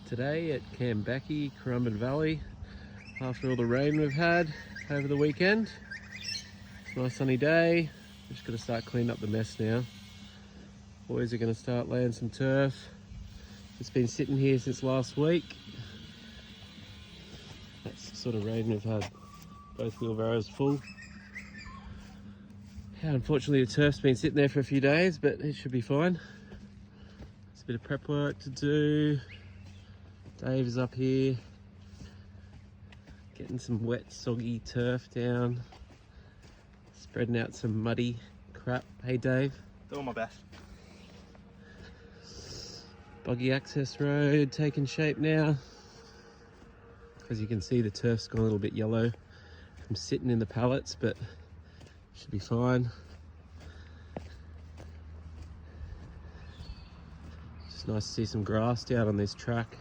Today at Currumbin Valley, after all the rain we've had over the weekend. It's a nice sunny day. We're just got to start cleaning up the mess now. Boys are going to start laying some turf. It's been sitting here since last week. That's the sort of rain we've had. Both wheelbarrows full. Yeah, unfortunately the turf's been sitting there for a few days, but it should be fine. There's a bit of prep work to do. Dave is up here getting some wet, soggy turf down, spreading out some muddy crap. Hey Dave. Doing my best. Buggy access road taking shape now. As you can see, the turf's gone a little bit yellow from sitting in the pallets, but should be fine. It's nice to see some grass down on this track.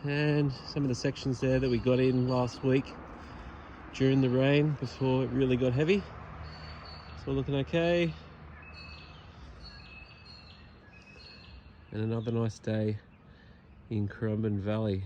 And some of the sections there that we got in last week during the rain before it really got heavy. It's all looking okay. And another nice day in Currumbin Valley.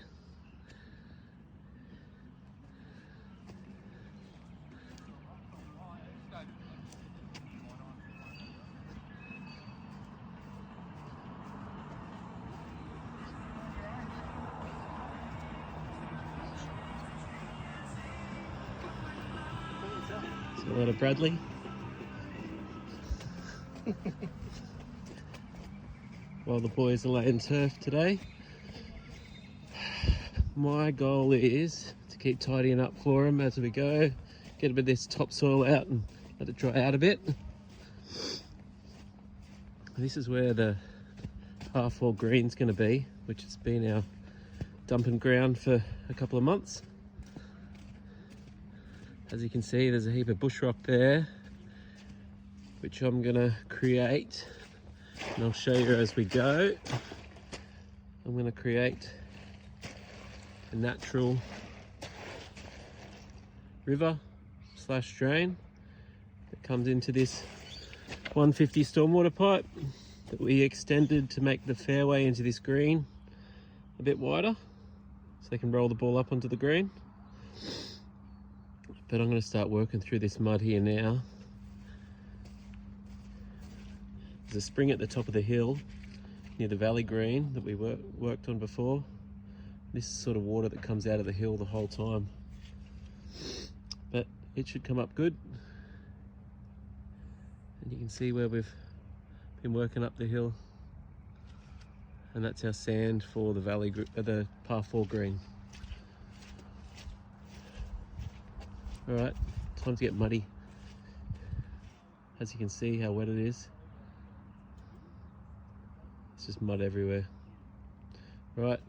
So a lot of Bradley. While the boys are laying turf today. My goal is to keep tidying up for them as we go. Get a bit of this topsoil out and let it dry out a bit. This is where the half-wall green's going to be, which has been our dumping ground for a couple of months. As you can see, there's a heap of bush rock there, which I'm going to create, and I'll show you as we go. I'm going to create a natural river / drain that comes into this 150 stormwater pipe that we extended to make the fairway into this green a bit wider so they can roll the ball up onto the green. But I'm going to start working through this mud here now. There's a spring at the top of the hill near the valley green that we worked on before. This is sort of water that comes out of the hill the whole time. But it should come up good. And you can see where we've been working up the hill. And that's our sand for the valley, the par 4 green. All right, time to get muddy. As you can see how wet it is. It's just mud everywhere. Right,